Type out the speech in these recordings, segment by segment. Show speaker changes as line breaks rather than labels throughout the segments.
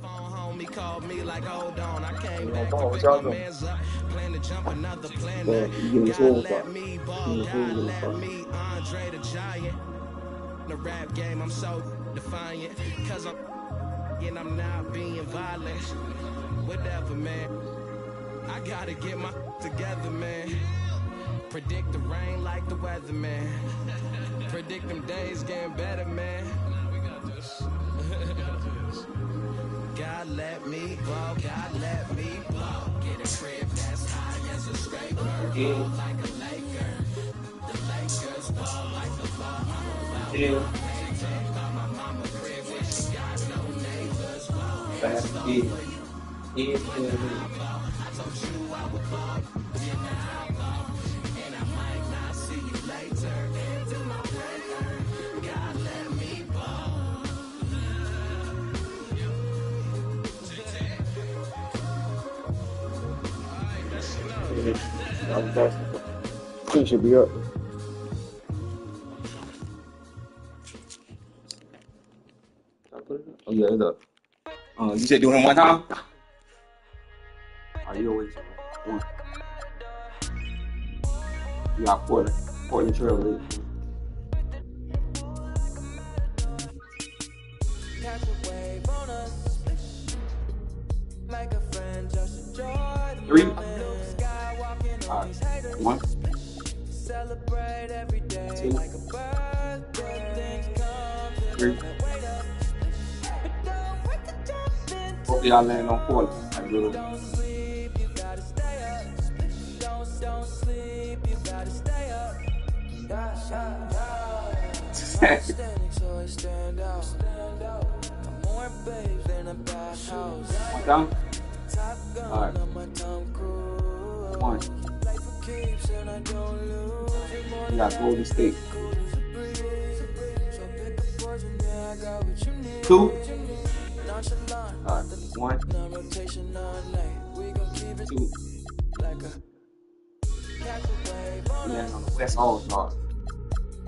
Homie called me like, hold on, I came
You know,
back to
what
pick
y'all
my
doing?
mans up, plan to jump another planet.
You getting the
God
swole
let
spot.
me
You
ball,
getting the swole
God
in the
let
spot.
me Andre the Giant. In the rap game, I'm so defiant, cause I'm not being violent. Whatever, man. I gotta get my together, man. Predict the rain like the weather, man. Predict them days getting better, man. We got this. God let me ball, God let me ball. Get a crib that's high as a scraper.
Yeah.
Ball like a Laker. The Lakers ball like the ball. I'm about
Yeah.
paycheck by my mama crib where she got no neighbors. Ball
Back.
slow
Yeah.
for you.
Yeah.
When
Yeah.
I ball, I told you I would ball. You now ball. And I might not see you later. Into my prayer. God let me ball.
Yeah. That was basketball. It should be up. Did I put it up? Oh yeah, it's up. You said do him one time? Oh, you always one. You got Portland Trail League.
Catch a wave on us. Make a friend, just enjoy the
3.
moment. Sky walking on these haters.
1,
Celebrate every day
2,
like a birthday. Things come to
3.
those that wait up. But don't wait to jump into
Hopefully y'all land on Portland. Like really.
Don't sleep, you gotta stay up. Don't sleep, you gotta stay up. Outstanding, so I stand out. Got more babes than a bathhouse.
One time?
Top gun
Alright.
on my Tom Cruise.
1.
Life for keeps and I don't lose.
You got Golden State.
So pick a poison, yeah, I got what you need.
2.
Nonchalant,
Alright. 1,
no rotation all night. We gon' keep it
2.
like a catch a wave on
You land
us.
on the West All Star.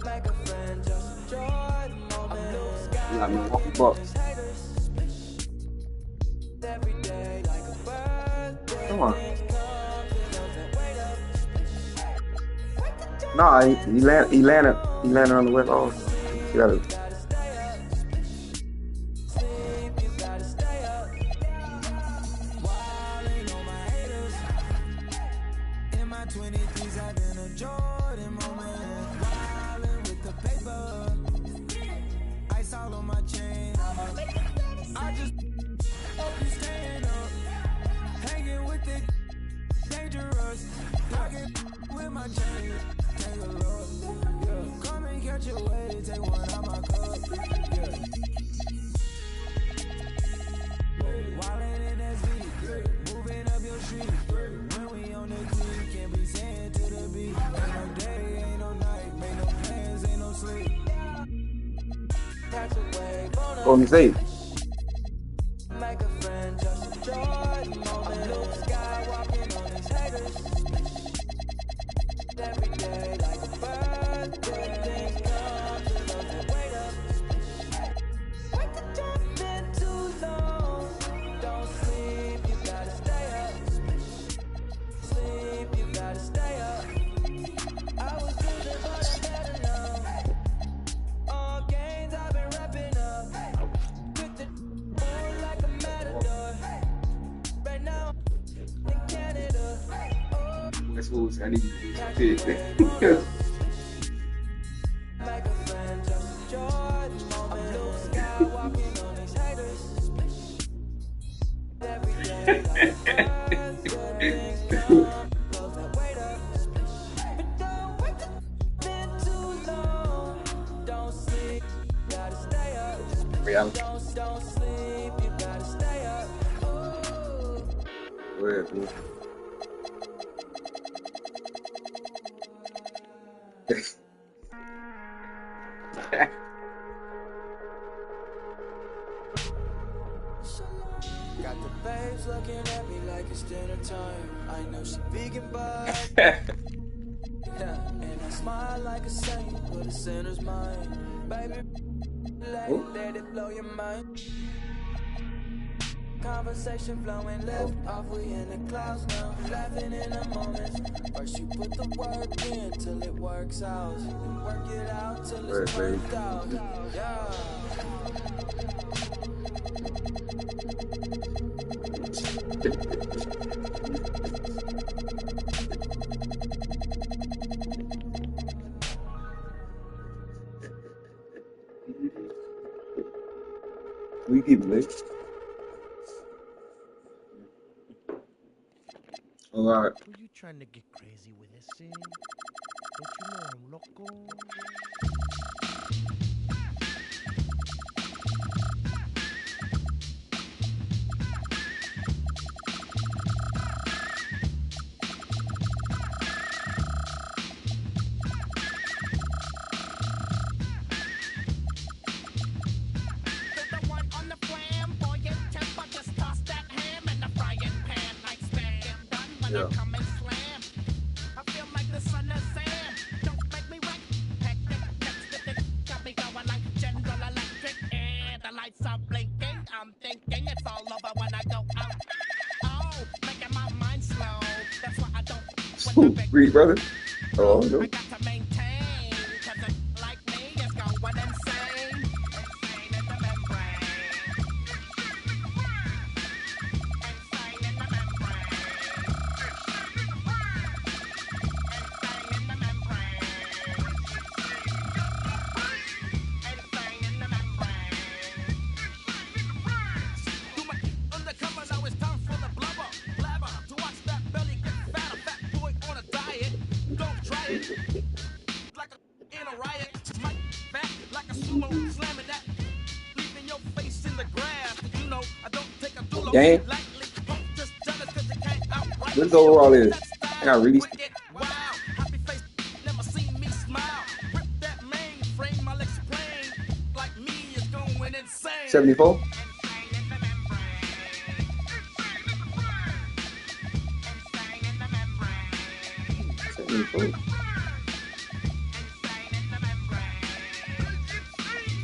Make a friend, just enjoy the moment.
You got Milwaukee Bucks.
Every day like a birthday.
Come on.
Things come to those that wait up.
Nah, he landed on the West All Star. You gotta.
Gotta stay up. Sleep, you gotta stay up. Wildin' on my haters. In my 23s, having a Jordan moment. Wildin' with the paper. Ice all on my chain. I just hope you staying up. Hanging with it. Dangerous. Pocket with my chain. Take a look. Yeah. Come and catch a wave. Take one out my cup. Yeah. Wildin' in SV. Moving up your street. When we on the creek, can't be saying to the beat. Ain't no day, ain't no night. Make no plans, ain't no sleep. Catch a wave on us.
Golden State.
Make a friend, just enjoy the moment. Sky walking on these haters. Every day like a birthday. Things come to those that wait up. Wait to jump in too long. Don't sleep, you gotta stay up. Sleep, you gotta stay up. I was losing, but I'm better now. All games I've been wrapping up. Took the bull like a matador. Right now, in Canada. Oh,
West Woods. I need you to do
make a friend, just enjoy the moment. Sky walking on these haters. Every day like a birthday. Things come, those that wait up. But don't wait to been too long. Don't sleep, gotta stay up.
Reality.
Don't sleep, you gotta stay up. Ooh.
Where, bro?
Got the babes looking at me like it's dinner time. I know she vegan, but yeah. And I smile like a saint, but a sinner's mind. Baby, let it blow your mind. Conversation flowing left off, we in the clouds now. Laughing in the moments. First you put the work in till it works out. Work it out till it's worked out. Yeah.
We keep it lit. Alright.
Were you trying to get crazy with this scene? Don't you know I'm loco?
Yeah.
Come and slam. I feel like the son of Sam. Don't make me wreck. Hectic, next got me going like General Electric. And the lights are blinking. I'm thinking it's all over when I go out. Oh, making my mind slow. That's why I don't.
Read, brother. Oh, no.
I got to maintain. Cause a like me is going insane. Insane in the membrane. Insane in the membrane.
Dang. What is overall is? I got really. $74.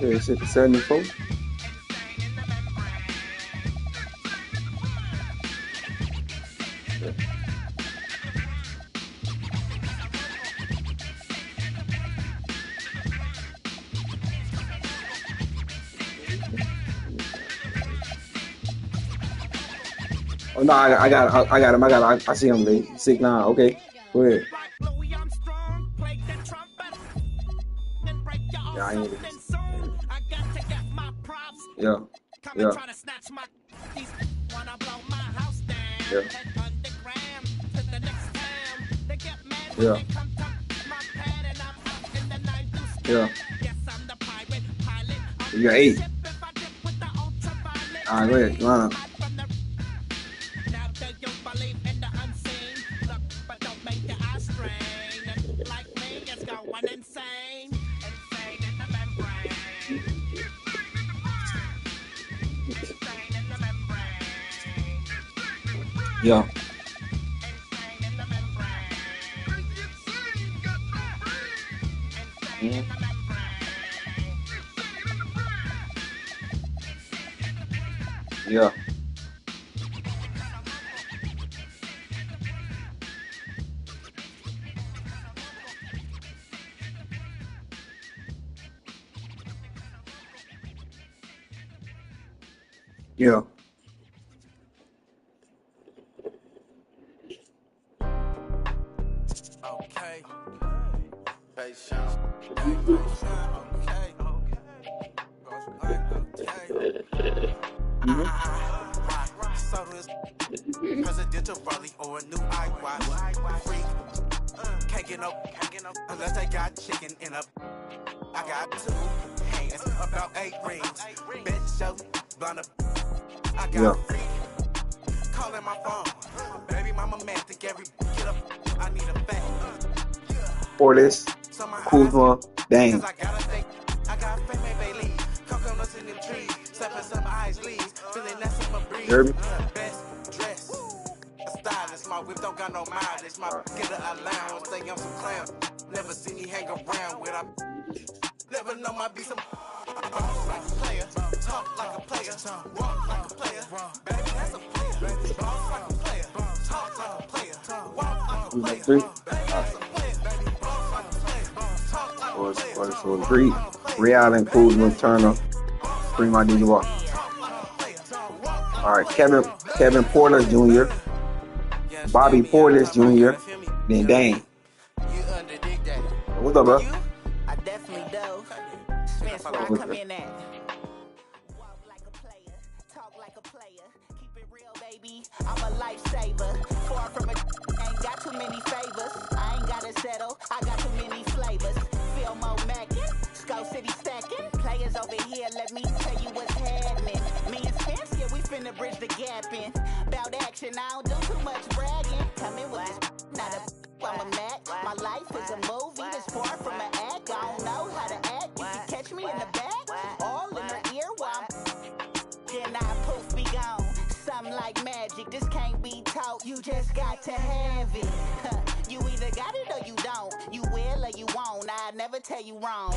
Yeah, it's at 74. Oh no, I got him. I see him. 6'9". Okay, go ahead. Yeah, I ain't it. Yeah, yeah, yeah, yeah, yeah. You got 8. All right, go ahead. Line up. Yeah. Mm-hmm. Yeah. Yeah.
Okay. Presidential rally or a new iWatch. Freak. Can't get no unless they got chicken in a. I got 2 hands, about 8 rings. Bitch, show blonde. I got a freak. Calling my phone. Baby mama man, think every get up. I need a back.
For this. Kuzma. Dang.
I got fame, Bailey. Coconuts in them trees. Slapping some ice leaves. Feeling that summer breeze. Best dress. A stylist. My whip don't got no mileage. My get a allowance. Say I'm some clown. Never see me hang around with a. Never know my be some.
player, walk like a player, baby, that's a player, baby, boss like a player, talk like a player, walk like a player,
Three.
baby, that's a player, baby, boss like a player, talk like a player,
So three. Ray Allen, Kuzma, Turner, Primo Adebayo. All right, Kevin Porter Jr., Bobby Portis Jr., then Dane. What's up, bro?
I definitely do. Spence, where I come in at. Walk like a player, talk like a player. Keep it real, baby. I'm a lifesaver. Far from a ain't got too many favors. I ain't gotta settle. I got too many flavors. Feel more mackin', Skull City stacking. Players over here, let me tell you what's happening. Me and Spence, yeah, we finna bridge the gap in. Bout action, I don't do too much bragging. Coming with this, not a I'm a Mac. My life is a movie that's far from an act. I don't know how to act. You can catch me in the back, all in her ear while then I poof be gone. Something like magic, this can't be taught. You just got to have it. You either got it or you don't. You will or you won't. I never tell you wrong.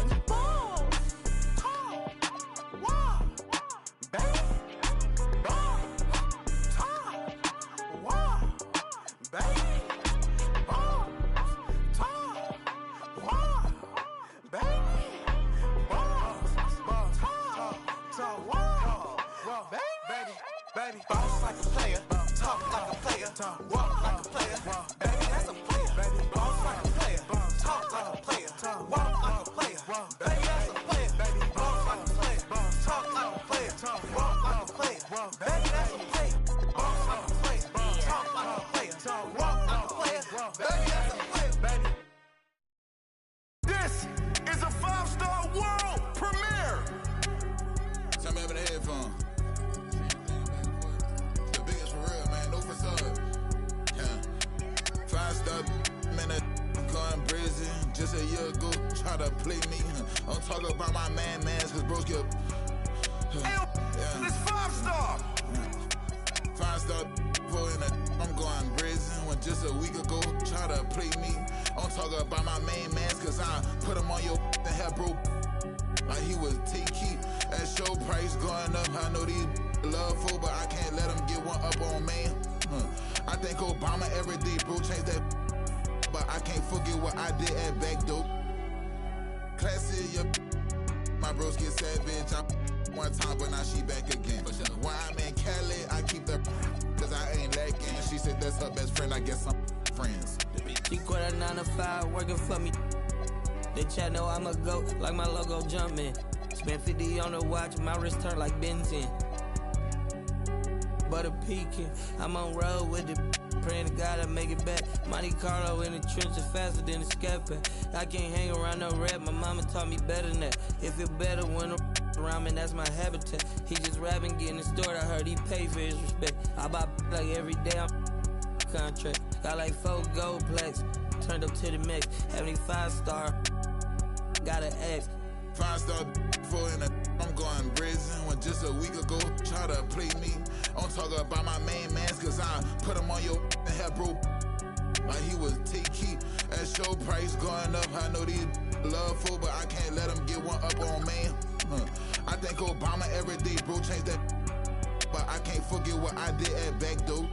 Baby, boss like a player, talk like a player, walk like a player, baby, that's a player, baby, boss like a player, talk like a player, walk like a player, baby, that's a player, baby, boss like a player, talk like a player, walk like a player, baby, that's a player, boss like a player, talk like a player, walk like a player, baby, that's a player, baby. This is a 5-star world premiere.
Tell me over the headphone. Just a year ago, try to play me. I'm talking about my mans, cause bros get.
This 5-star.
5-star I'm going prison when just a week ago, try to play me. I'm talking about my mans, cause I put him on your and have bro. Like he was T-Key. That show price going up. I know these love for, but I can't let them get one up on man. I think Obama every day, bro, change that. But I can't forget what I did at back dope. Classy, yeah. My bros get savage. I one time, but now she back again. When I'm in Cali, I keep the cause I ain't lacking. She said that's her best friend. I guess I'm friends.
She quit at 9 to 5, working for me. They chat know I'm a goat, like my logo jumping. Spent 50 on the watch, my wrist turn like benzene. Butter peeking, I'm on road with it. Praying to God I make it back. Monte Carlo in the trenches faster than a scapping. I can't hang around no rap, my mama taught me better than that. It feel better when around me, that's my habitat. He just rapping, getting the store, I heard he pay for his respect. I buy like every day, I'm contract. Got like 4 gold plaques, turned up to the max. 75-star, got an X.
5-star for in a I'm going prison when just a week ago try to play me. I'm talking about my mans, cause I put him on your and have bro. Like he was T-Key. That show price going up. I know these love for, but I can't let them get one up on man. I think Obama every day, bro, change that. But I can't forget what I did at back dope.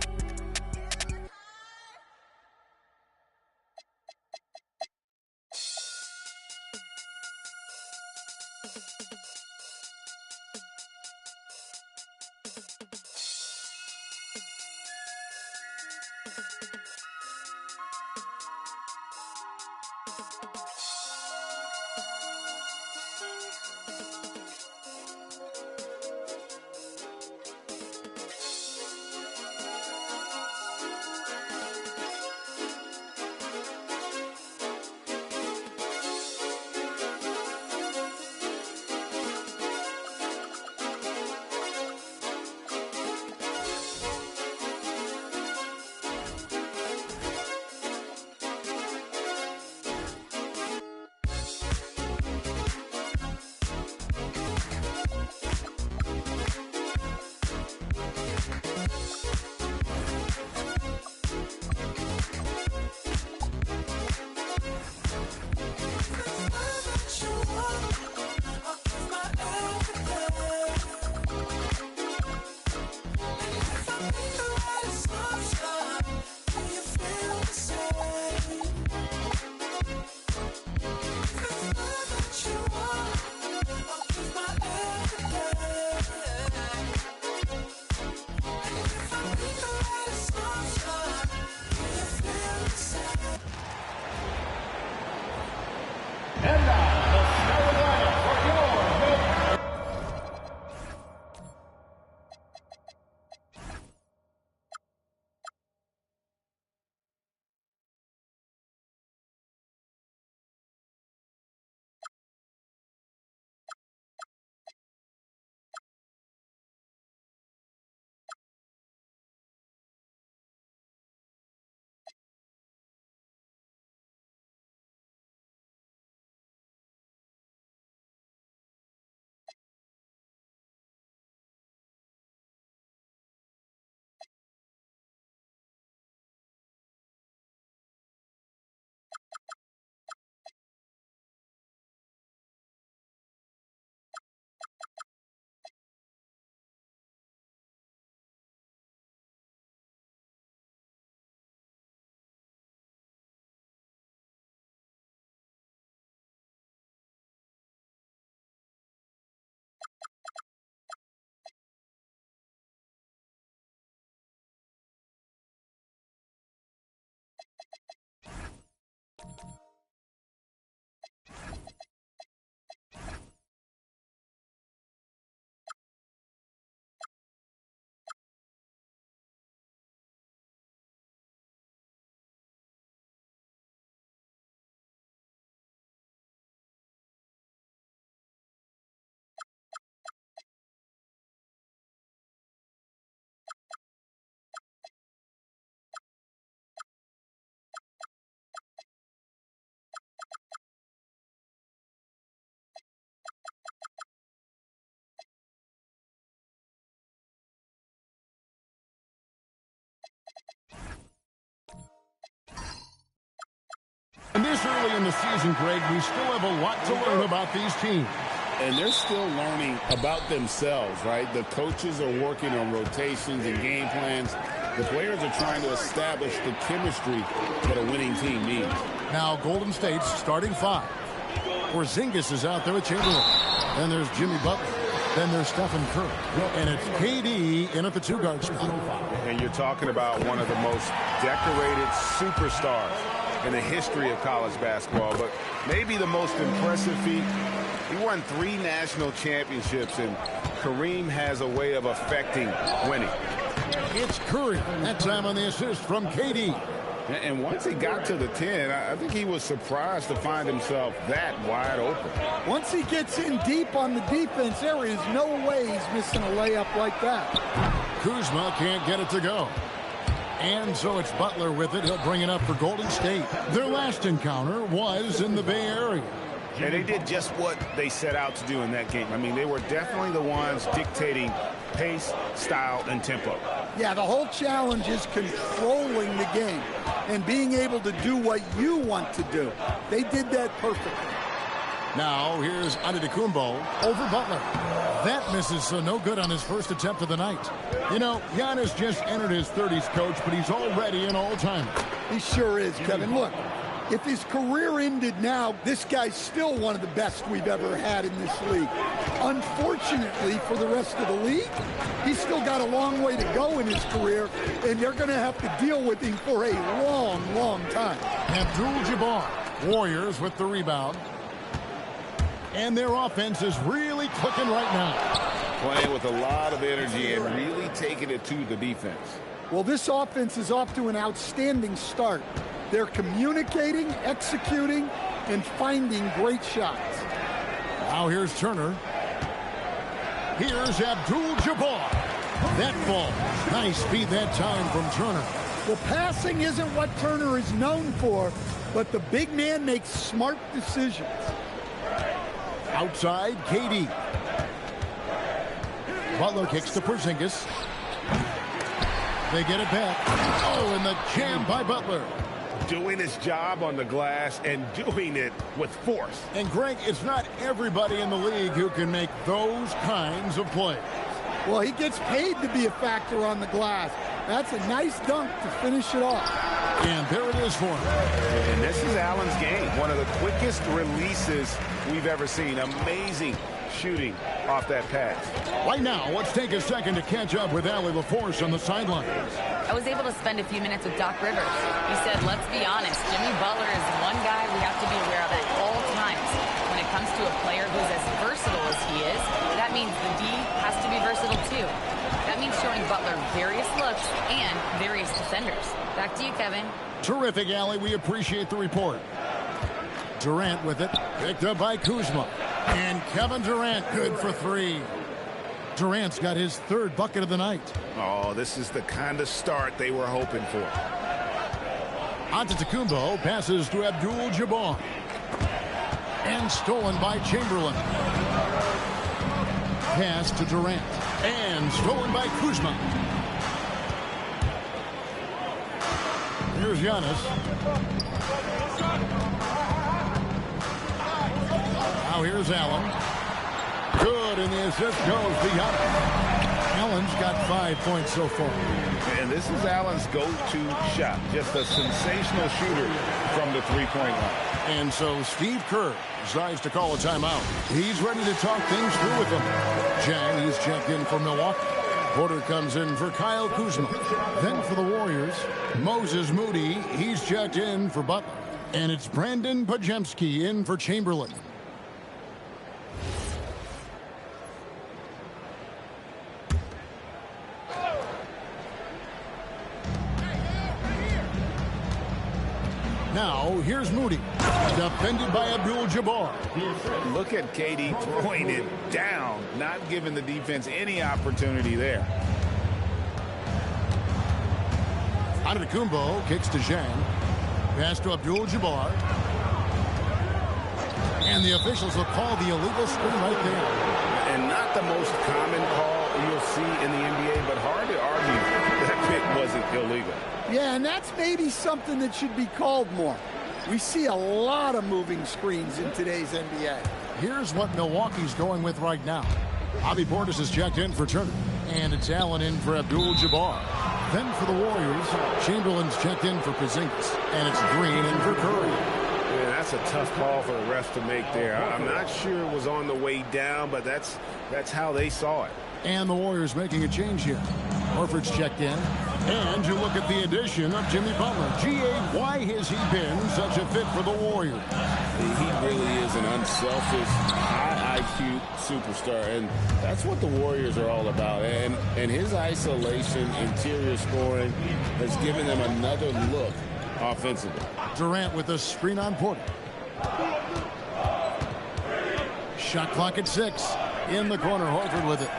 And this early in the season, Greg, we still have a lot to learn about these teams.
And they're still learning about themselves, right? The coaches are working on rotations and game plans. The players are trying to establish the chemistry that a winning team needs.
Now Golden State's starting five. Porzingis is out there with Chamberlain. Then there's Jimmy Butler. Then there's Stephen Curry. And it's KD in at the two-guard spot.
And you're talking about one of the most decorated superstars in the history of college basketball, but maybe the most impressive feat. He won 3 national championships, and Kareem has a way of affecting winning.
It's Curry. That time on the assist from KD.
And once he got to the 10, I think he was surprised to find himself that wide open.
Once he gets in deep on the defense, there is no way he's missing a layup like that.
Kuzma can't get it to go. And so it's Butler with it. He'll bring it up for Golden State. Their last encounter was in the Bay Area.
And they did just what they set out to do in that game. I mean, they were definitely the ones dictating pace, style, and tempo.
Yeah, the whole challenge is controlling the game and being able to do what you want to do. They did that perfectly.
Now here's Antetokounmpo over Butler. That misses, so no good on his first attempt of the night. You know, Giannis just entered his 30s, coach, but he's already an all-timer.
He sure is, Kevin. Look, if his career ended now, this guy's still one of the best we've ever had in this league. Unfortunately for the rest of the league, he's still got a long way to go in his career, and they're going to have to deal with him for a long, long time.
Abdul-Jabbar, Warriors with the rebound. And their offense is really clicking right now.
Playing with a lot of energy and really taking it to the defense.
Well, this offense is off to an outstanding start. They're communicating, executing, and finding great shots.
Now here's Turner. Here's Abdul-Jabbar. That ball. Nice speed that time from Turner.
Well, passing isn't what Turner is known for, but the big man makes smart decisions.
Outside, KD. Butler kicks to Porzingis. They get it back. Oh, and the jam by Butler.
Doing his job on the glass and doing it with force.
And Greg, it's not everybody in the league who can make those kinds of plays.
Well, he gets paid to be a factor on the glass. That's a nice dunk to finish it off.
And there it is for him.
And this is Allen's game. One of the quickest releases we've ever seen. Amazing shooting off that pass.
Right now, let's take a second to catch up with Allie LaForce on the sideline.
I was able to spend a few minutes with Doc Rivers. He said, let's be honest, Jimmy Butler is one guy we have to be aware of at all times. When it comes to a player who's as versatile as he is, that means the D has to be versatile too. That means showing Butler various looks and various defenders. Back to you, Kevin.
Terrific, Allie. We appreciate the report. Durant with it. Picked up by Kuzma. And Kevin Durant good for 3. Durant's got his 3rd bucket of the night.
Oh, this is the kind of start they were hoping for.
Antetokounmpo passes to Abdul-Jabbar. And stolen by Chamberlain. Pass to Durant. And stolen by Kuzma. Here's Giannis. Now here's Allen. Good, and the assist goes to Giannis. Allen's got 5 points so far.
And this is Allen's go-to shot. Just a sensational shooter from the three-point line.
And so Steve Kerr decides to call a timeout. He's ready to talk things through with them. Jang, he's checked in for Milwaukee. Porter comes in for Kyle Kuzma. Then for the Warriors, Moses Moody, he's checked in for Butler. And it's Brandon Pajemski in for Chamberlain. Now, here's Moody, defended by Abdul-Jabbar.
Look at KD throwing it down, not giving the defense any opportunity there.
Antetokounmpo kicks to Zhang. Pass to Abdul-Jabbar. And the officials will call the illegal screen right there.
And not the most common call you'll see in the NBA, but hard to argue that pick wasn't illegal.
Yeah, and that's maybe something that should be called more. We see a lot of moving screens in today's NBA.
Here's what Milwaukee's going with right now. Bobby Portis is checked in for Turner. And it's Allen in for Abdul-Jabbar. Then for the Warriors, Chamberlain's checked in for Porzingis. And it's Green in for Curry.
Yeah, that's a tough call for the refs to make there. I'm not sure it was on the way down, but that's how they saw it.
And the Warriors making a change here. Horford's checked in. And you look at the addition of Jimmy Butler. G.A., why has he been such a fit for the Warriors?
He really is an unselfish, high IQ superstar, and that's what the Warriors are all about. And his isolation, interior scoring has given them another look offensively.
Durant with a screen on Porter. Shot clock at 6. In the corner, Horford with it.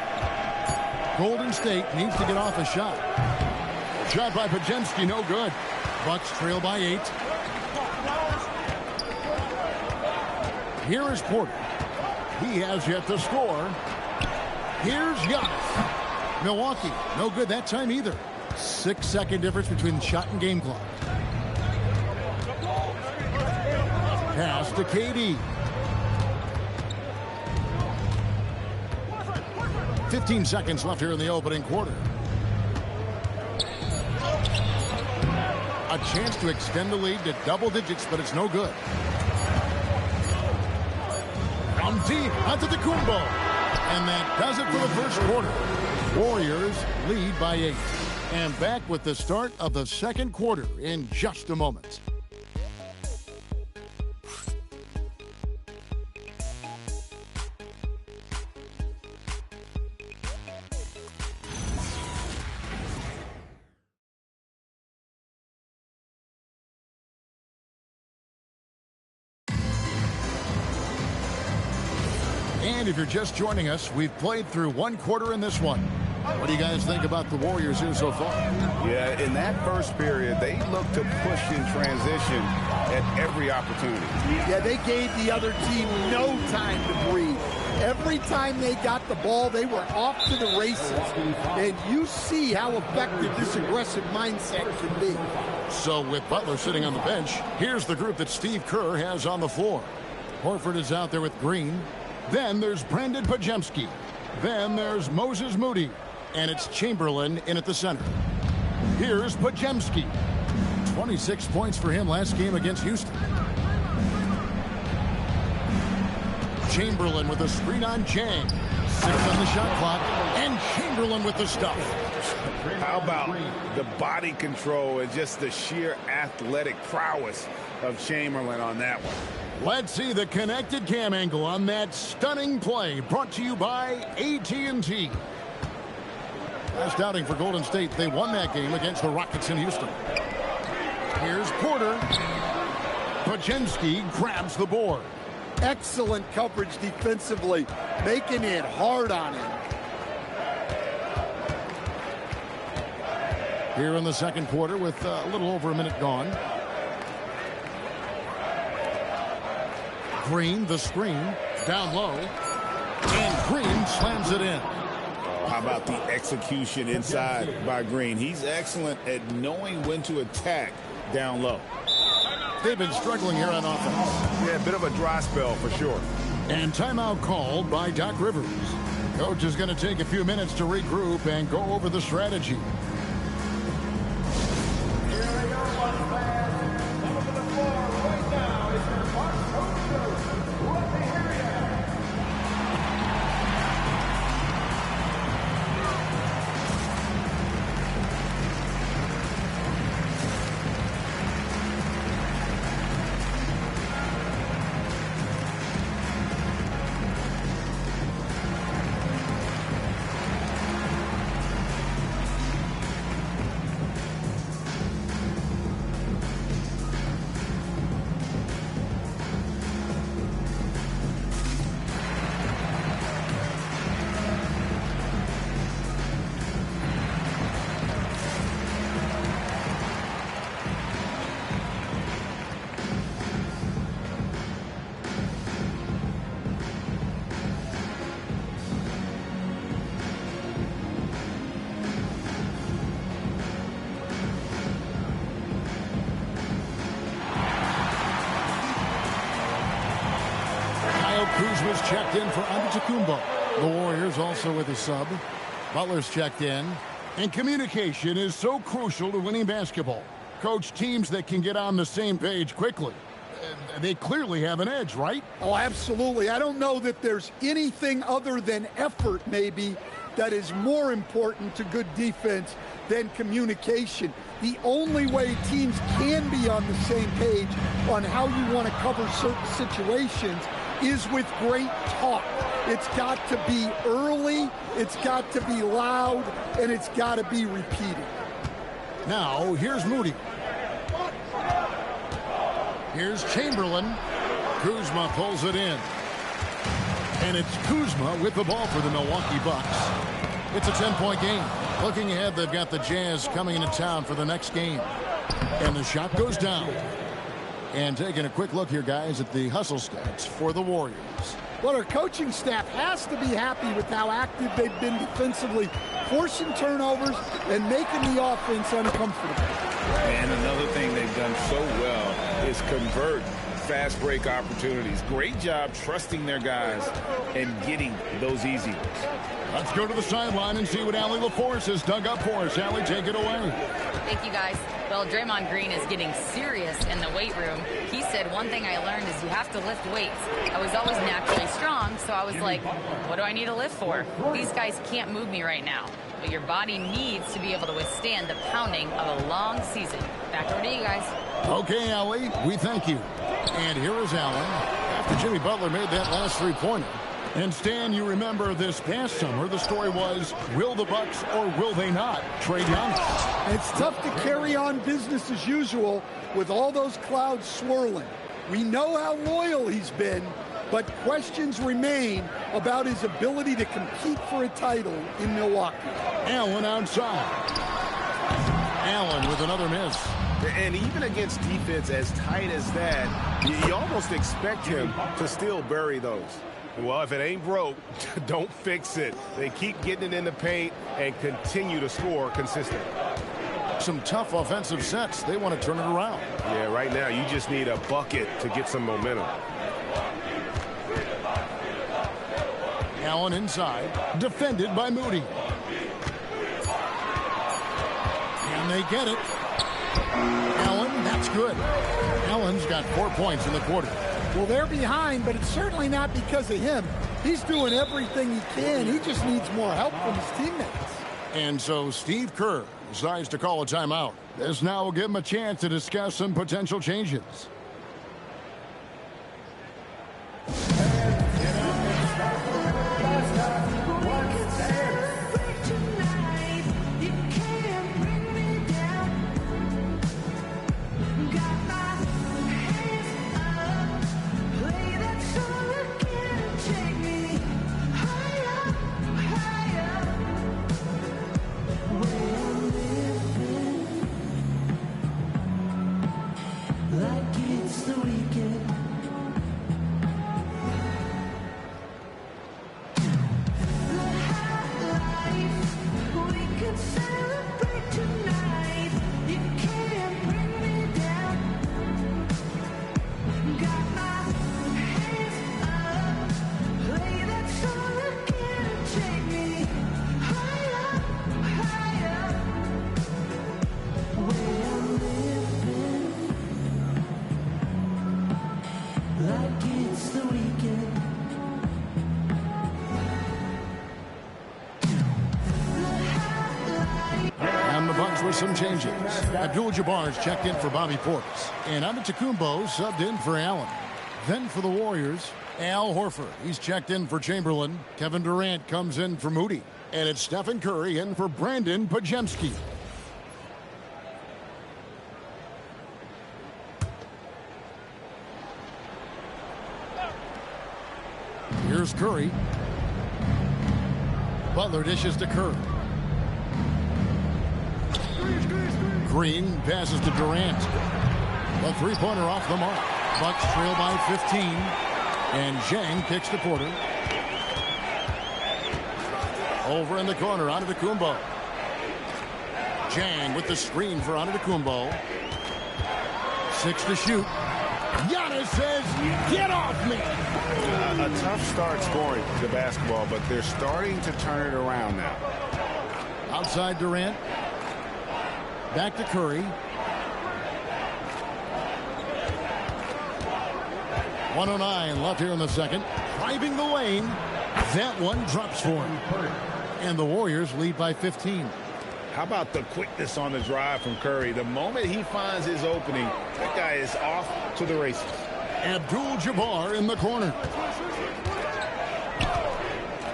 Golden State needs to get off a shot. Shot by Pajemski, no good. Bucks trail by 8. Here is Porter. He has yet to score. Here's Giannis. Milwaukee, no good that time either. 6-second difference between shot and game clock. Pass to KD. 15 seconds left here in the opening quarter. A chance to extend the lead to double digits, but it's no good. From deep, Antetokounmpo. And that does it for the first quarter. Warriors lead by 8. And back with the start of the second quarter in just a moment. And if you're just joining us, we've played through one quarter in this one. What do you guys think about the Warriors here so far?
Yeah, in that first period, they looked to push in transition at every opportunity.
Yeah, they gave the other team no time to breathe. Every time they got the ball, they were off to the races. And you see how effective this aggressive mindset can be.
So with Butler sitting on the bench, here's the group that Steve Kerr has on the floor. Horford is out there with Green. Then there's Brandon Pajemski. Then there's Moses Moody. And it's Chamberlain in at the center. Here's Pajemski. 26 points for him last game against Houston. Chamberlain with a screen on Zhang. 6 on the shot clock. And Chamberlain with the stuff.
How about the body control and just the sheer athletic prowess of Chamberlain on that one?
Let's see the connected cam angle on that stunning play, brought to you by AT&T. Last outing for Golden State, they won that game against the Rockets in Houston. Here's Porter. Pajemski grabs the board.
Excellent coverage defensively, making it hard on him.
Here in the second quarter with a little over a minute gone. Green, the screen, down low. And Green slams it in.
How about the execution inside by Green? He's excellent at knowing when to attack down low.
They've been struggling here on offense.
Yeah, a bit of a dry spell for sure.
And timeout called by Doc Rivers. Coach is going to take a few minutes to regroup and go over the strategy. is checked in for Antetokounmpo. The Warriors also with a sub. Butler's checked in. And communication is so crucial to winning basketball. Coach, teams that can get on the same page quickly, they clearly have an edge, right?
Oh, absolutely. I don't know that there's anything other than effort, maybe, that is more important to good defense than communication. The only way teams can be on the same page on how you want to cover certain situations is with great talk. It's got to be early, it's got to be loud, and it's got to be repeated.
Now, here's Moody. Here's Chamberlain. Kuzma pulls it in. And it's Kuzma with the ball for the Milwaukee Bucks. It's a 10-point game. Looking ahead, they've got the Jazz coming into town for the next game. And the shot goes down. And taking a quick look here, guys, at the hustle stats for the Warriors.
Well, our coaching staff has to be happy with how active they've been defensively, forcing turnovers and making the offense uncomfortable.
And another thing they've done so well is convert fast break opportunities. Great job trusting their guys and getting those easy ones.
Let's go to the sideline and see what Allie LaForce has dug up for us. Allie, take it away.
Thank you, guys. Well, Draymond Green is getting serious in the weight room. He said, one thing I learned is you have to lift weights. I was always naturally strong, so I was like, what do I need to lift for? These guys can't move me right now. But your body needs to be able to withstand the pounding of a long season. Back over to you guys.
Okay, Allie, we thank you. And here is Allen after Jimmy Butler made that last three-pointer. And Stan, you remember this past summer, the story was, will the Bucks or will they not trade Giannis?
It's tough to carry on business as usual with all those clouds swirling. We know how loyal he's been, but questions remain about his ability to compete for a title in Milwaukee.
Allen outside. Allen with another miss.
And even against defense as tight as that, you almost expect him to still bury those. Well, if it ain't broke, don't fix it. They keep getting it in the paint and continue to score consistently.
Some tough offensive sets. They want to turn it around.
Yeah, right now you just need a bucket to get some momentum.
Allen inside, defended by Moody. And they get it. Allen, that's good. Allen's got 4 points in the quarter.
Well, they're behind, but it's certainly not because of him. He's doing everything he can. He just needs more help from his teammates.
And so Steve Kerr decides to call a timeout. This now will give him a chance to discuss some potential changes. Some changes. Abdul-Jabbar's checked in for Bobby Portis. And Antetokounmpo subbed in for Allen. Then for the Warriors, Al Horford. He's checked in for Chamberlain. Kevin Durant comes in for Moody. And it's Stephen Curry in for Brandon Podziemski. Here's Curry. Butler dishes to Curry. Green passes to Durant. A three-pointer off the mark. Bucks trail by 15. And Zhang kicks the quarter. Over in the corner, Antetokounmpo. Zhang with the screen for Antetokounmpo. 6 to shoot. Giannis says, get off me.
A tough start scoring the basketball, but they're starting to turn it around now.
Outside Durant. Back to Curry. 1:09 left here in the second. Driving the lane. That one drops for him. And the Warriors lead by 15.
How about the quickness on the drive from Curry? The moment he finds his opening, that guy is off to the races.
Abdul-Jabbar in the corner.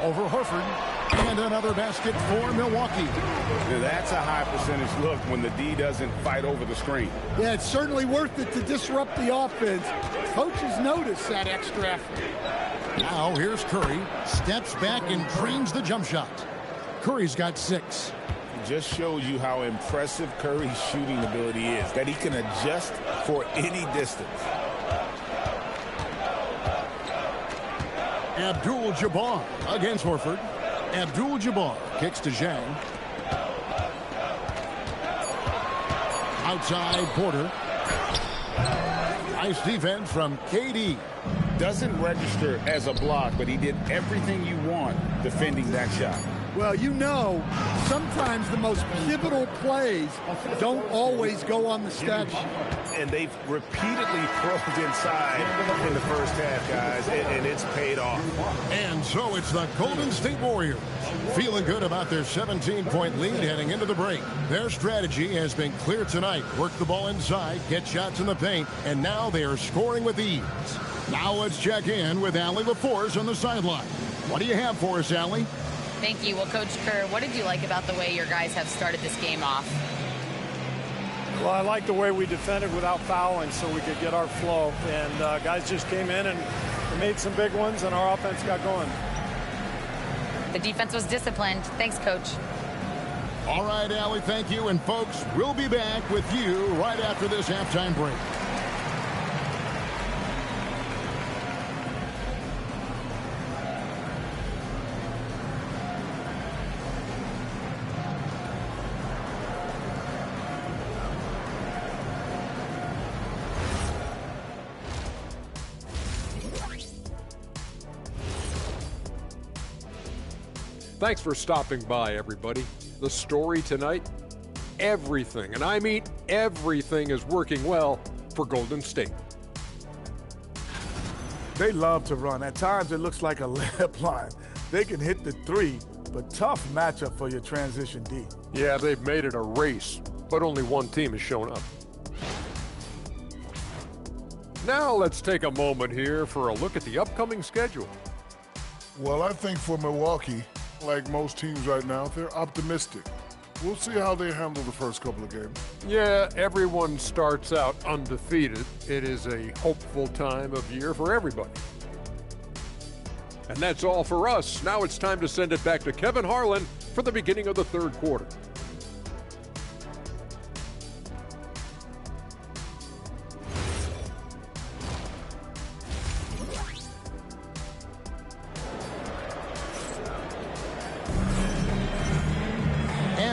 Over Horford. And another basket for Milwaukee.
Now that's a high percentage look when the D doesn't fight over the screen.
Yeah, it's certainly worth it to disrupt the offense. Coaches notice that extra effort.
Now here's Curry. Steps back and drains the jump shot. Curry's got 6.
It just shows you how impressive Curry's shooting ability is, that he can adjust for any distance.
Abdul-Jabbar against Horford. Abdul-Jabbar kicks to Zhang. Outside Porter. Nice defense from KD.
Doesn't register as a block, but he did everything you want defending that shot.
Well, you know, sometimes the most pivotal plays don't always go on the stat sheet.
And they've repeatedly probed inside in the first half, guys, and it's paid off.
And so it's the Golden State Warriors feeling good about their 17-point lead heading into the break. Their strategy has been clear tonight. Work the ball inside, get shots in the paint, and now they are scoring with ease. Now let's check in with Allie LaForce on the sideline. What do you have for us, Allie?
Thank you. Well, Coach Kerr, what did you like about the way your guys have started this game off?
Well, I like the way we defended without fouling so we could get our flow. And guys just came in and made some big ones, and our offense got going.
The defense was disciplined. Thanks, Coach.
All right, Allie, thank you. And, folks, we'll be back with you right after this halftime break.
Thanks for stopping by, everybody. The story tonight, everything, and I mean everything, is working well for Golden State.
They love to run. At times it looks like a layup line. They can hit the three, but tough matchup for your transition D.
Yeah, they've made it a race, but only one team has shown up. Now let's take a moment here for a look at the upcoming schedule.
Well, I think for Milwaukee, like most teams right now, they're optimistic. We'll see how they handle the first couple of games.
Yeah, everyone starts out undefeated. It is a hopeful time of year for everybody. And that's all for us. Now it's time to send it back to Kevin Harlan for the beginning of the third quarter.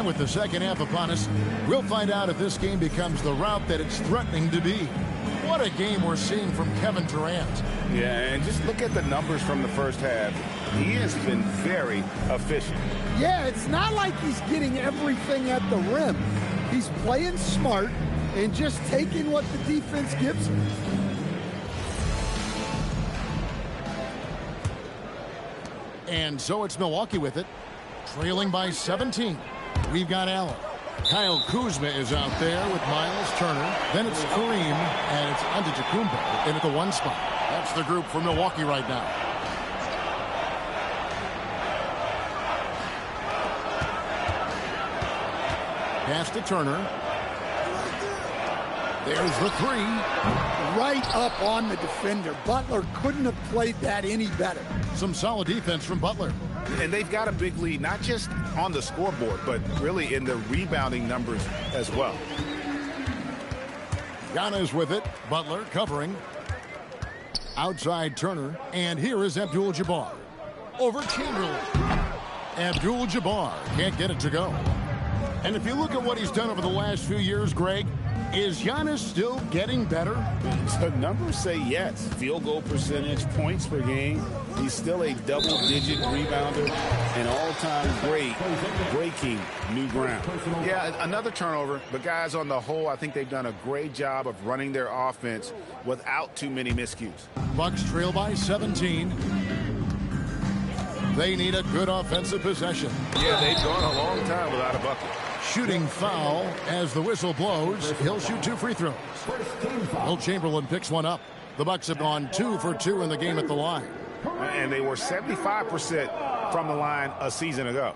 With the second half upon us, we'll find out if this game becomes the route that it's threatening to be. What a game we're seeing from Kevin Durant.
Yeah, and just look at the numbers from the first half. He has been very efficient.
Yeah, it's not like he's getting everything at the rim. He's playing smart and just taking what the defense gives him.
And so it's Milwaukee with it, trailing by 17. We've got Allen. Kyle Kuzma is out there with Miles Turner. Then it's Kareem, and it's Antetokounmpo in at the one spot. That's the group for Milwaukee right now. Pass to Turner. There's the three.
Right up on the defender. Butler couldn't have played that any better.
Some solid defense from Butler.
And they've got a big lead, not just on the scoreboard, but really in the rebounding numbers as well.
Giannis with it. Butler covering. Outside Turner. And here is Abdul-Jabbar. Over Chamberlain. Abdul-Jabbar can't get it to go. And if you look at what he's done over the last few years, Greg, Is Giannis still getting better?
The numbers say yes. Field goal percentage, points per game. He's still a double-digit rebounder, an all-time great, breaking new ground. Yeah, another turnover, but guys, on the whole, I think they've done a great job of running their offense without too many miscues.
Bucks trail by 17. They need a good offensive possession.
Yeah, they've gone a long time without a bucket.
Shooting foul as the whistle blows. He'll shoot 2 free throws. Will Chamberlain picks one up. The Bucks have gone 2 for 2 in the game at the line.
And they were 75% from the line a season ago.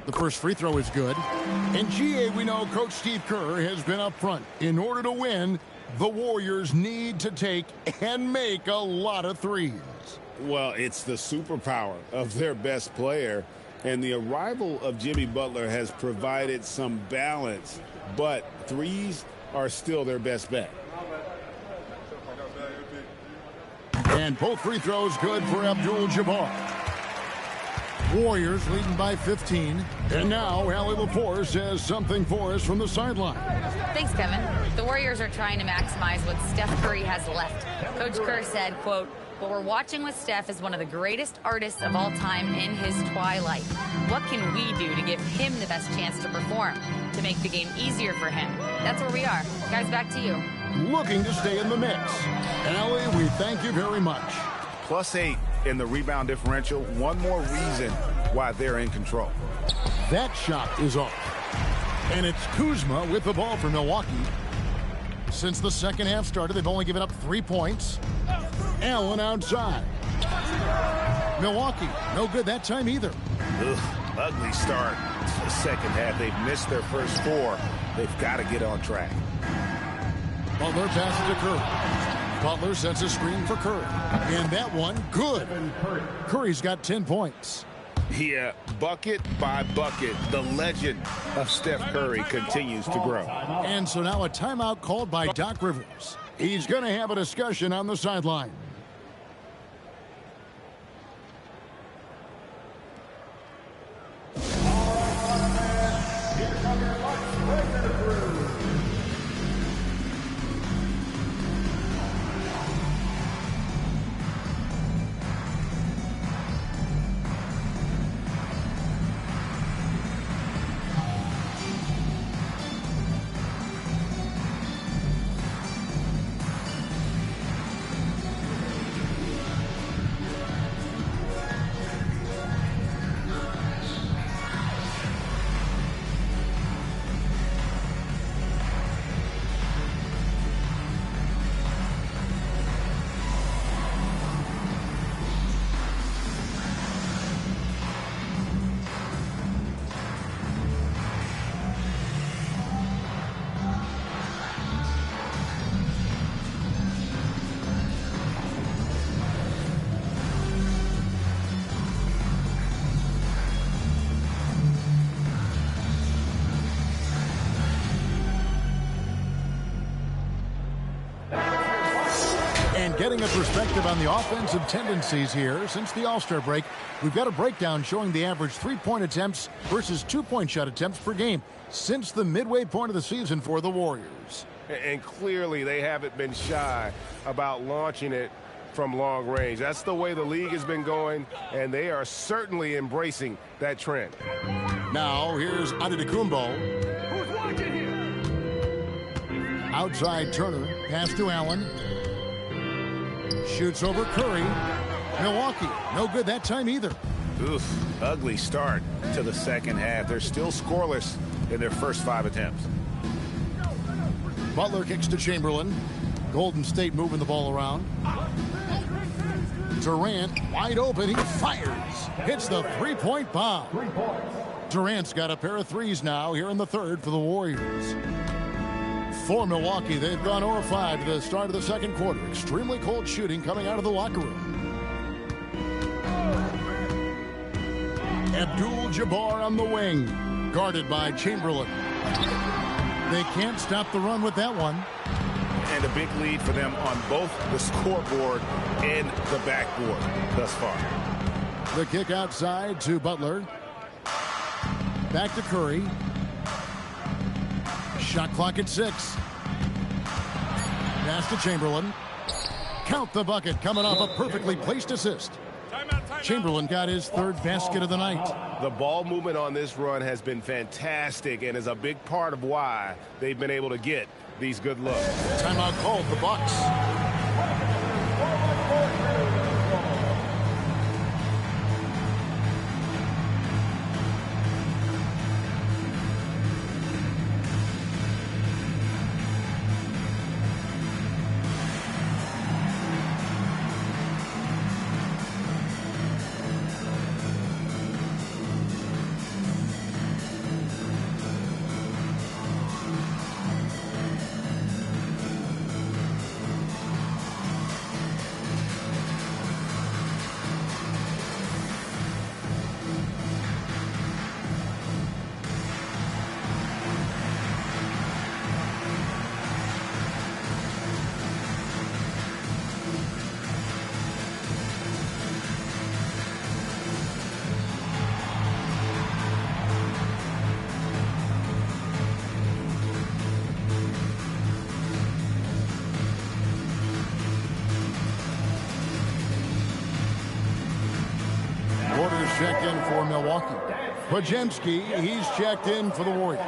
The first free throw is good. In GA, we know Coach Steve Kerr has been up front. In order to win, the Warriors need to take and make a lot of threes.
Well, it's the superpower of their best player, and the arrival of Jimmy Butler has provided some balance, but threes are still their best bet.
And both free throws good for Abdul-Jabbar. Warriors leading by 15. And now Allie Laporte says something for us from the sideline.
Thanks, Kevin. The Warriors are trying to maximize what Steph Curry has left. Coach Kerr said, quote, "What we're watching with Steph is one of the greatest artists of all time in his twilight. What can we do to give him the best chance to perform, to make the game easier for him?" That's where we are. Guys, back to you.
Looking to stay in the mix. Allie, we thank you very much.
+8 in the rebound differential. One more reason why they're in control.
That shot is off. And it's Kuzma with the ball for Milwaukee. Since the second half started, they've only given up 3 points. Allen outside. Milwaukee, no good that time either.
Ugh, ugly start to the second half. They've missed their first 4. They've got to get on track.
Butler passes to Curry. Butler sets a screen for Curry. And that one, good. Curry's got 10 points.
Yeah, bucket by bucket, the legend of Steph Curry continues to grow.
And so now a timeout called by Doc Rivers. He's going to have a discussion on the sideline. And getting a perspective on the offensive tendencies here since the All-Star break, we've got a breakdown showing the average 3-point attempts versus 2-point shot attempts per game since the midway point of the season for the Warriors.
And clearly they haven't been shy about launching it from long range. That's the way the league has been going, and they are certainly embracing that trend.
Now here's Antetokounmpo.
Who's watching here?
Outside Turner, pass to Allen. Shoots over Curry. Milwaukee, no good that time either.
Oof, ugly start to the second half. They're still scoreless in their first 5 attempts.
Butler kicks to Chamberlain. Golden State moving the ball around. Durant wide open. He fires. Hits the 3-point bomb. Durant's got a pair of threes now here in the third for the Warriors. For Milwaukee, they've gone 0-5 to the start of the second quarter. Extremely cold shooting coming out of the locker room. Abdul-Jabbar on the wing, guarded by Chamberlain. They can't stop the run with that one.
And a big lead for them on both the scoreboard and the backboard thus far.
The kick outside to Butler. Back to Curry. Shot clock at 6. Pass to Chamberlain. Count the bucket, coming off a perfectly placed assist. Chamberlain got his 3rd basket of the night.
The ball movement on this run has been fantastic and is a big part of why they've been able to get these good looks.
Timeout called the Bucks. Checked in for Milwaukee. Pajemski, he's checked in for the Warriors.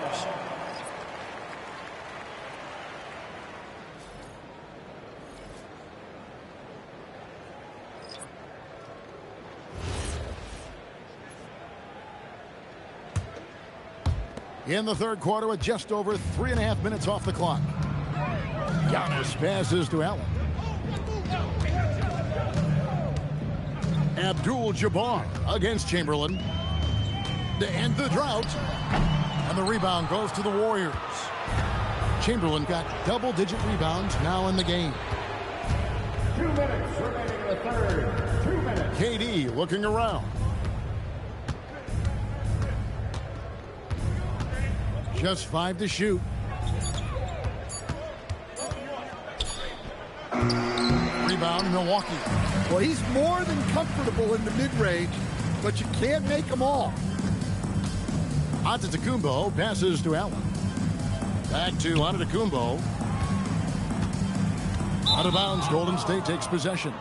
In the 3rd quarter with just over 3.5 minutes off the clock. Giannis passes to Allen. Abdul-Jabbar against Chamberlain to end the drought. And the rebound goes to the Warriors. Chamberlain got double-digit rebounds now in the game.
2 minutes remaining in the 3rd. 2 minutes.
KD looking around. Just 5 to shoot. Rebound, Milwaukee.
Well, he's more than comfortable in the mid-range, but you can't make them all.
Antetokounmpo passes to Allen. Back to Antetokounmpo. Out of bounds, Golden State takes possession.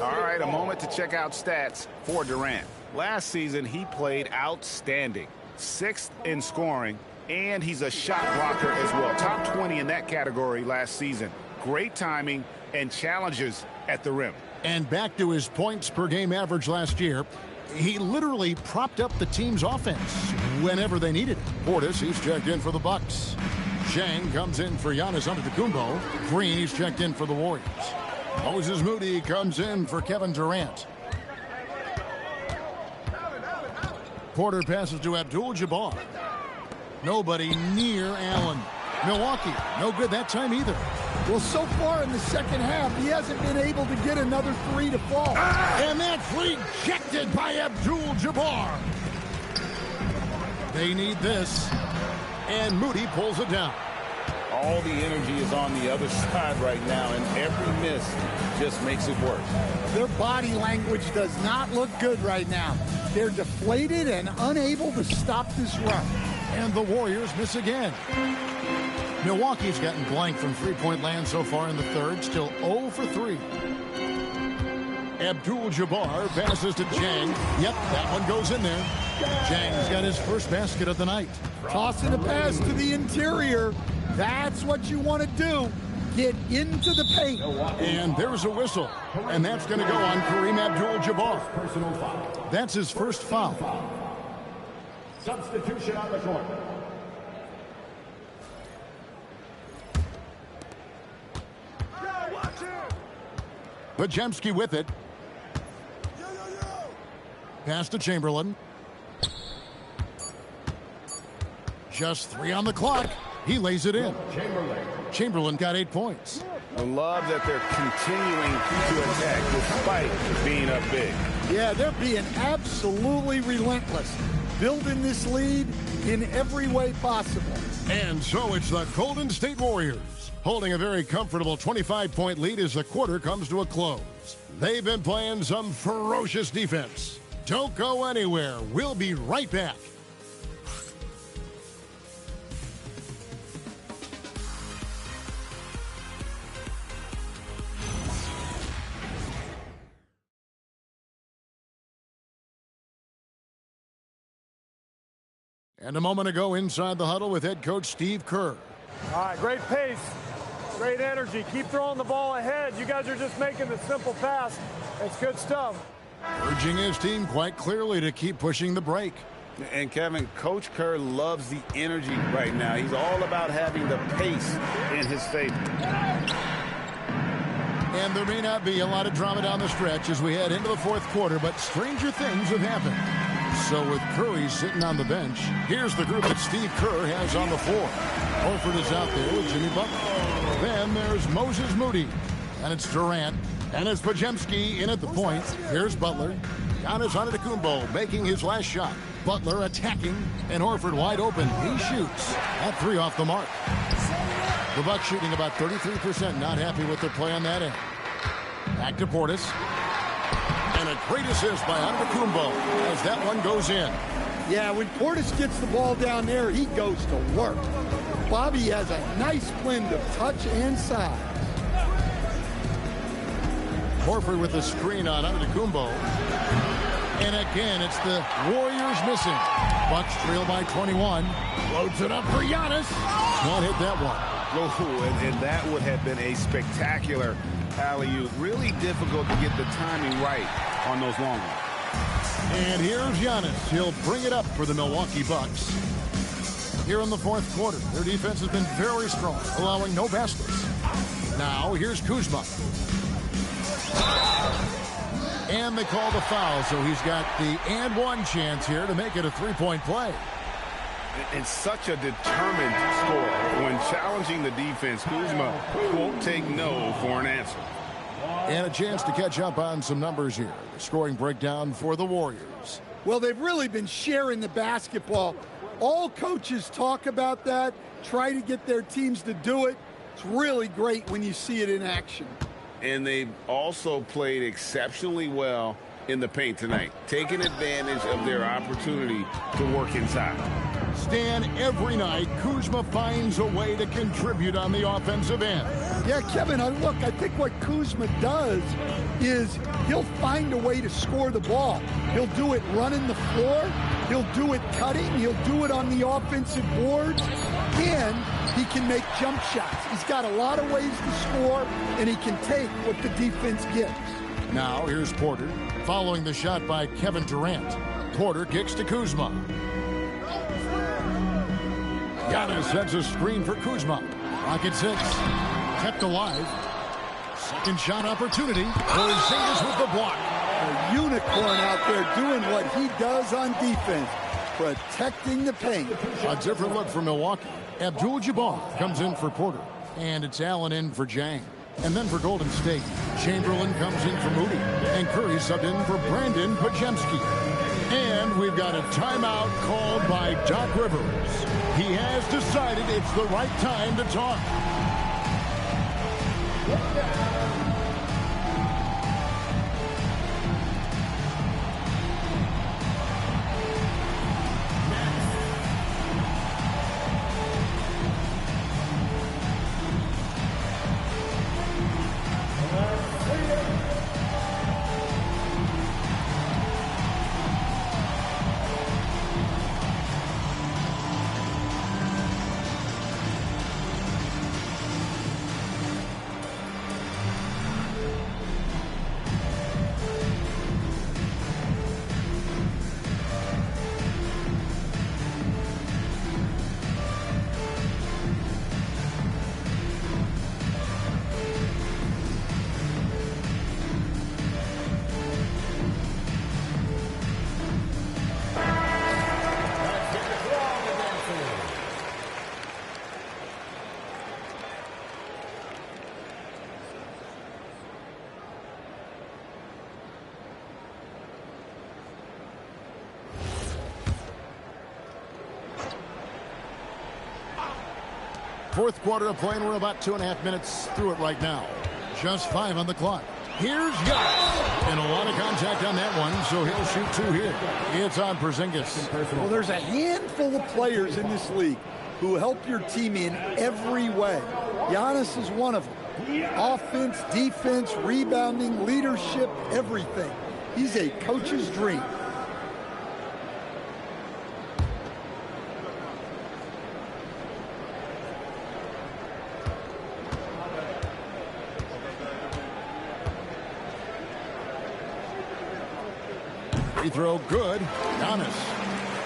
All right, a moment to check out stats for Durant. Last season, he played outstanding. 6th in scoring, and he's a shot blocker as well. Top 20 in that category last season. Great timing and challenges at the rim.
And back to his points per game average last year, he literally propped up the team's offense whenever they needed it. Portis, he's checked in for the Bucks. Zhang comes in for Giannis Antetokounmpo. Green, he's checked in for the Warriors. Moses Moody comes in for Kevin Durant. Porter passes to Abdul-Jabbar. Nobody near Allen. Milwaukee, no good that time either.
Well, so far in the 2nd half, he hasn't been able to get another 3 to fall.
And that's rejected by Abdul-Jabbar. They need this. And Moody pulls it down.
All the energy is on the other side right now, and every miss just makes it worse.
Their body language does not look good right now. They're deflated and unable to stop this run.
And the Warriors miss again. Milwaukee's gotten blank from three-point land so far in the 3rd, still 0 for 3. Abdul-Jabbar passes to Zhang. Yep, that one goes in there. Zhang's got his 1st basket of the night.
Tossing a pass to the interior. That's what you want to do. Get into the paint.
And there's a whistle. And that's going to go on Kareem Abdul-Jabbar. That's his 1st foul.
Substitution on the court.
Pajemski with it. Pass to Chamberlain. Just 3 on the clock. He lays it in. Chamberlain got 8 points.
I love that they're continuing to attack despite being up big.
Yeah, they're being absolutely relentless, building this lead in every way possible.
And so it's the Golden State Warriors holding a very comfortable 25-point lead as the quarter comes to a close. They've been playing some ferocious defense. Don't go anywhere. We'll be right back. And a moment ago inside the huddle with head coach Steve Kerr.
All right, great pace, great energy. Keep throwing the ball ahead. You guys are just making the simple pass. It's good stuff.
Urging his team quite clearly to keep pushing the break.
And Kevin, Coach Kerr loves the energy right now. He's all about having the pace in his favor.
And there may not be a lot of drama down the stretch as we head into the fourth quarter, but stranger things have happened. So with Curry sitting on the bench, here's the group that Steve Kerr has on the floor. Horford is out there with Jimmy Butler. Then there's Moses Moody. And it's Durant. And it's Podziemski in at the point. Here's Butler. Giannis Antetokounmpo making his last shot. Butler attacking. And Horford wide open. He shoots. That three off the mark. The Bucks shooting about 33%. Not happy with their play on that end. Back to Portis. And a great assist by Antetokounmpo as that one goes in.
Yeah, when Portis gets the ball down there, he goes to work. Bobby has a nice blend of touch and size.
Horford with the screen on Antetokounmpo. And again, it's the Warriors missing. Bucks trail by 21. Loads it up for Giannis. Can't hit that one.
Oh, and that would have been a spectacular alley-oop. Really difficult to get the timing right on those long ones.
And here's Giannis. He'll bring it up for the Milwaukee Bucks. Here in the fourth quarter, their defense has been very strong, allowing no baskets. Now, here's Kuzma. And they call the foul, so he's got the and one chance here to make it a three-point play.
And such a determined scorer. When challenging the defense, Kuzma won't take no for an answer.
And a chance to catch up on some numbers here. The scoring breakdown for the Warriors.
Well, they've really been sharing the basketball. All coaches talk about that, try to get their teams to do it. It's really great when you see it in action.
And they've also played exceptionally well in the paint tonight, taking advantage of their opportunity to work inside.
Stan, every night, Kuzma finds a way to contribute on the offensive end.
Yeah, Kevin, look, I think what Kuzma does is he'll find a way to score the ball. He'll do it running the floor. He'll do it cutting. He'll do it on the offensive boards. And he can make jump shots. He's got a lot of ways to score, and he can take what the defense gives.
Now, here's Porter, following the shot by Kevin Durant. Porter kicks to Kuzma. Giannis sets a screen for Kuzma. Rocket 6. Kept alive. Second shot opportunity. Porzingis with the block.
A unicorn out there doing what he does on defense. Protecting the paint.
A different look for Milwaukee. Abdul-Jabbar comes in for Porter. And it's Allen in for Jang. And then for Golden State, Chamberlain comes in for Moody. And Curry subbed in for Brandon Podziemski. And we've got a timeout called by Doc Rivers. He has decided it's the right time to talk. Fourth quarter of play, and we're about 2.5 minutes through it right now. Just 5 on the clock. Here's Giannis. And a lot of contact on that one, so he'll shoot 2 here. It's on Porzingis.
Well, there's a handful of players in this league who help your team in every way. Giannis is one of them. Offense, defense, rebounding, leadership, everything. He's a coach's dream.
Free throw good. Giannis.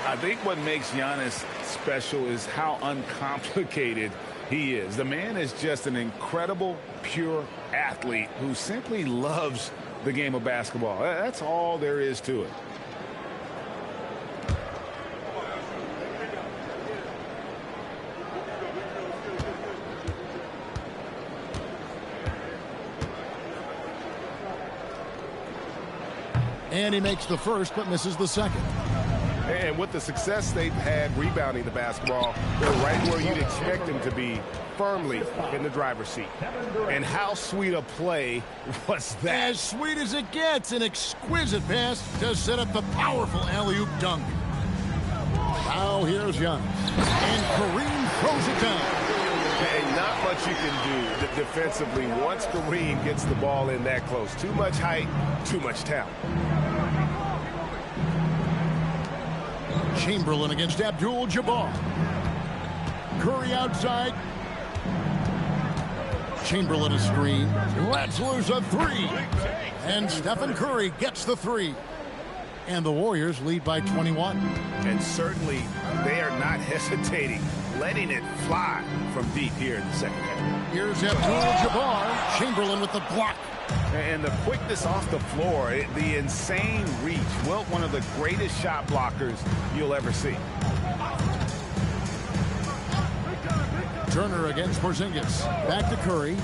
I think what makes Giannis special is how uncomplicated he is. The man is just an incredible, pure athlete who simply loves the game of basketball. That's all there is to it.
And he makes the first, but misses the second.
And with the success they've had rebounding the basketball, they're right where you'd expect them to be, firmly in the driver's seat. And how sweet a play was that?
As sweet as it gets, an exquisite pass to set up the powerful alley-oop dunk. Now here's Giannis. And Kareem throws it down.
And not much you can do defensively once Kareem gets the ball in that close. Too much height, too much talent.
Chamberlain against Abdul-Jabbar. Curry outside. Chamberlain a screen. Lets loose a 3. And Stephen Curry gets the 3. And the Warriors lead by 21.
And certainly they are not hesitating, letting it fly from deep here in the second half.
Here's Abdul-Jabbar. Chamberlain with the block.
And the quickness off the floor, the insane reach. Well, one of the greatest shot blockers you'll ever see.
Turner against Porzingis. Back to Curry.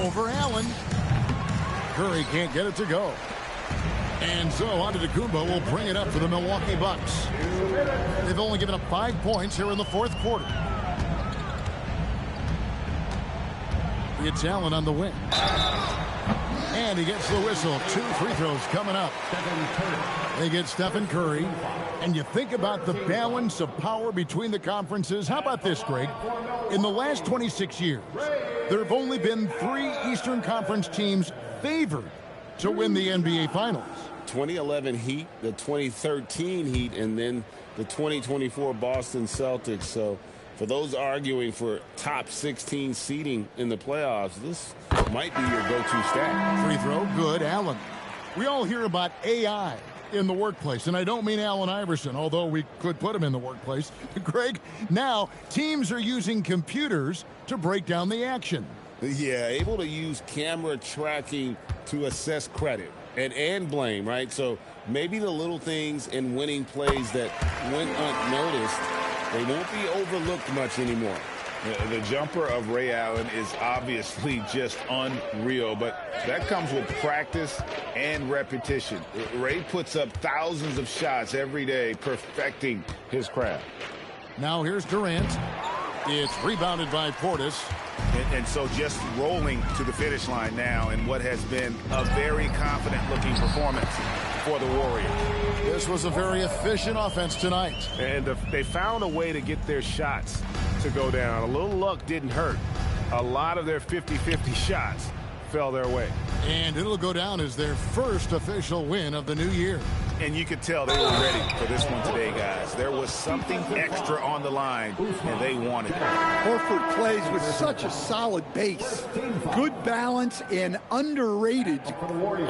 Over Allen. Curry can't get it to go. And so Antetokounmpo will bring it up for the Milwaukee Bucks. They've only given up 5 points here in the fourth quarter. It's Allen on the wing. And he gets the whistle. 2 free throws coming up. They get Stephen Curry. And you think about the balance of power between the conferences. How about this, Greg? In the last 26 years, there have only been 3 Eastern Conference teams favored to win the NBA Finals.
2011 Heat, the 2013 Heat, and then the 2024 Boston Celtics. So for those arguing for top 16 seeding in the playoffs, this might be your go-to stat.
Free throw, good. Allen. We all hear about AI in the workplace, and I don't mean Allen Iverson, although we could put him in the workplace. Greg, now teams are using computers to break down the action.
Yeah, able to use camera tracking to assess credit and blame, right? So maybe the little things in winning plays that went unnoticed, they won't be overlooked much anymore.
The jumper of Ray Allen is obviously just unreal, but that comes with practice and repetition. Ray puts up thousands of shots every day, perfecting his craft.
Now here's Durant. It's rebounded by Portis.
And so just rolling to the finish line now in what has been a very confident-looking performance for the Warriors.
This was a very efficient offense tonight.
And they found a way to get their shots to go down. A little luck didn't hurt. A lot of their 50-50 shots fell their way.
And it'll go down as their first official win of the new year.
And you could tell they were ready for this one today, guys. There was something extra on the line, and they wanted it.
Horford plays with such a solid base. Good balance and underrated.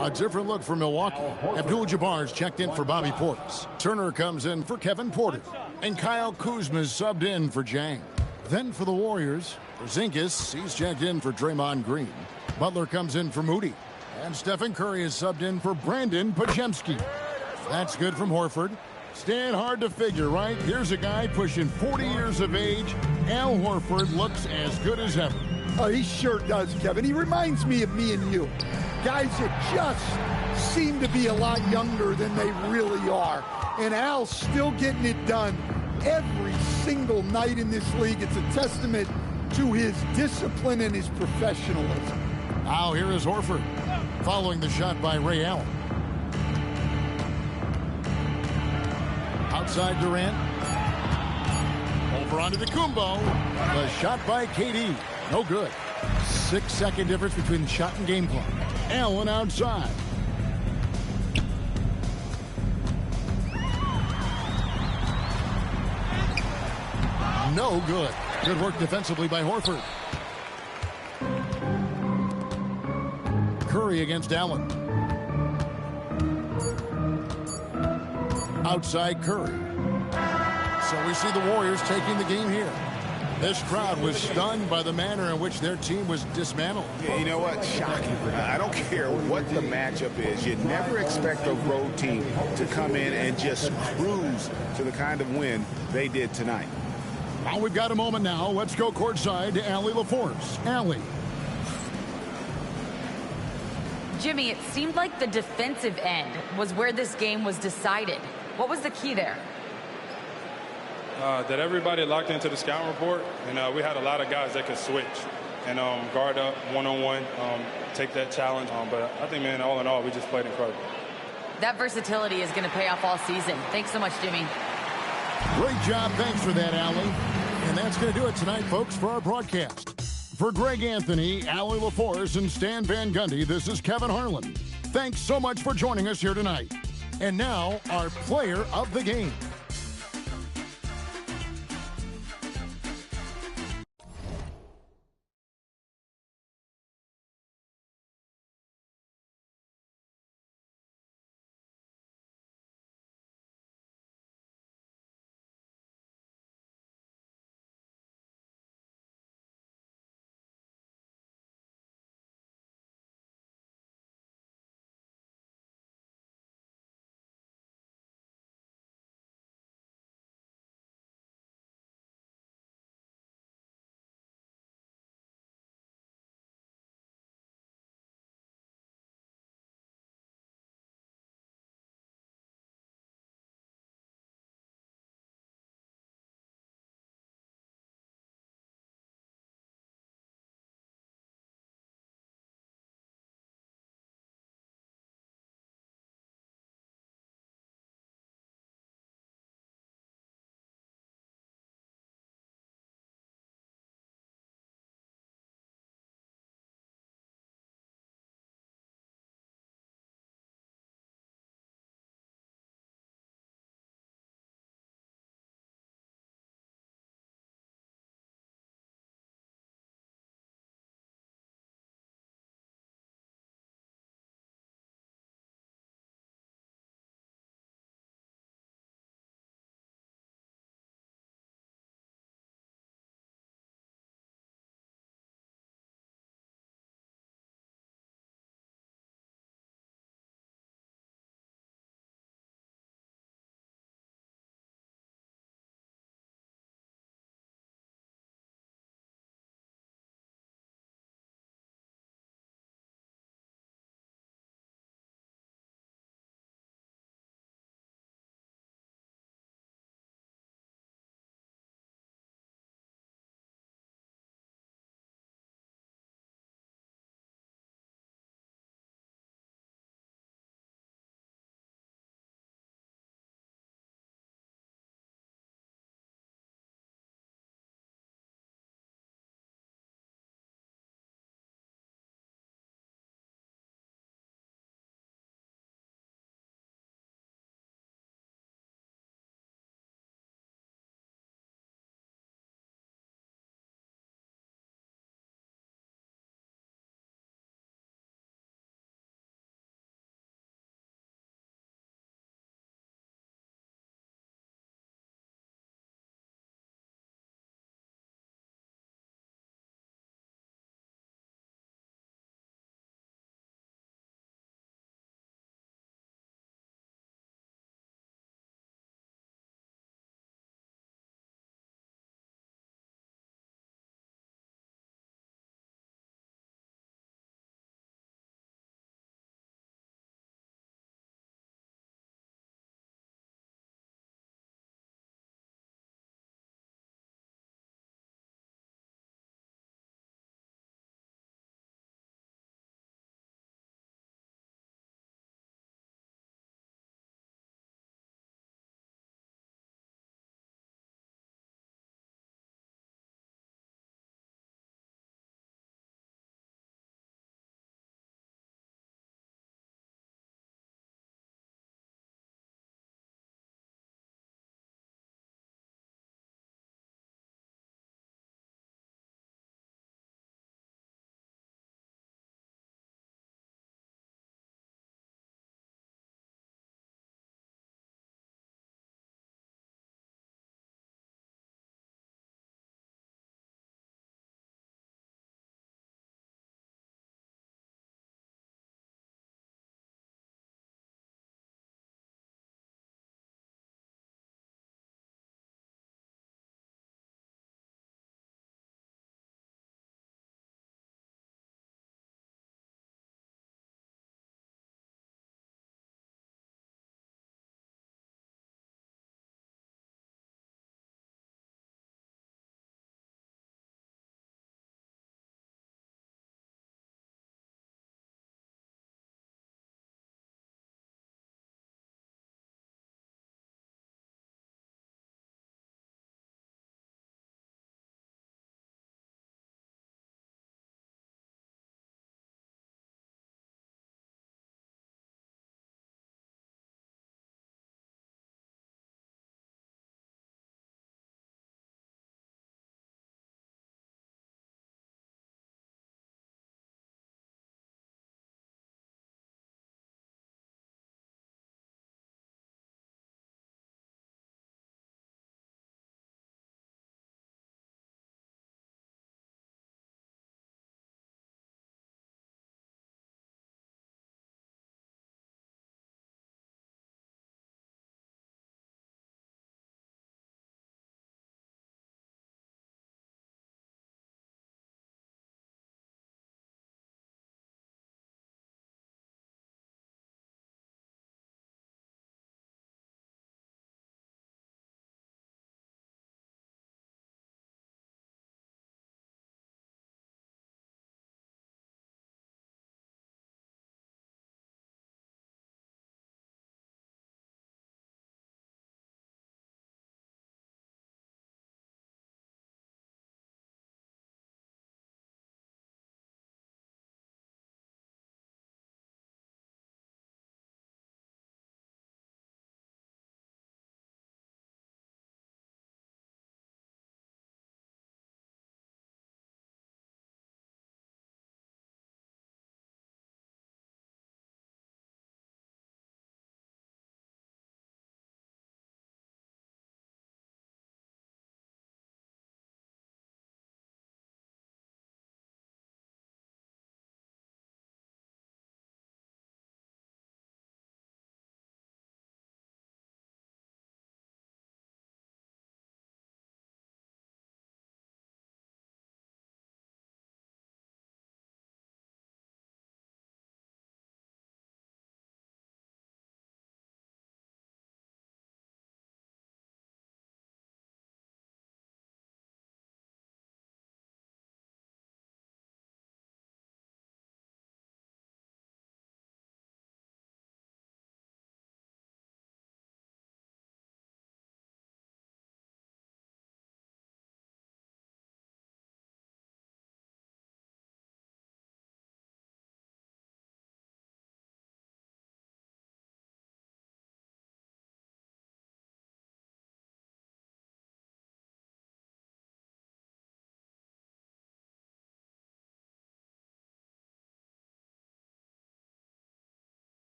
A different look for Milwaukee. Abdul-Jabbar's checked in for Bobby Portis. Turner comes in for Kevin Porter. And Kyle Kuzma's subbed in for Jang. Then for the Warriors, Porzingis, he's checked in for Draymond Green. Butler comes in for Moody. And Stephen Curry is subbed in for Brandon Podziemski. That's good from Horford. Stand hard to figure, right? Here's a guy pushing 40 years of age. Al Horford looks as good as ever.
Oh, he sure does, Kevin. He reminds me of me and you. Guys that just seem to be a lot younger than they really are. And Al's still getting it done every single night in this league. It's a testament to his discipline and his professionalism.
Now here is Horford following the shot by Ray Allen. Outside Durant. Over onto Kumbo. The shot by KD. No good. 6-second difference between shot and game clock. Allen outside. No good. Good work defensively by Horford. Curry against Allen. Outside Curry. So we see the Warriors taking the game here. This crowd was stunned by the manner in which their team was dismantled.
Yeah, you know what? Shocking. I don't care what the matchup is. You never expect a road team to come in and just cruise to the kind of win they did tonight.
Well, we've got a moment now. Let's go courtside to Allie LaForce. Allie.
Jimmy, it seemed like the defensive end was where this game was decided. What was the key there?
That everybody locked into the scout report, and we had a lot of guys that could switch and guard up one-on-one, take that challenge. But I think, man, all in all, we just played incredible. That versatility is going to pay off all season. Thanks so much, Jimmy.
Great job. Thanks for that, Allie. And that's going to do it tonight, folks, for our broadcast. For Greg Anthony, Allie LaForce, and Stan Van Gundy, this is Kevin Harlan. Thanks so much for joining us here tonight. And now, our player of the game.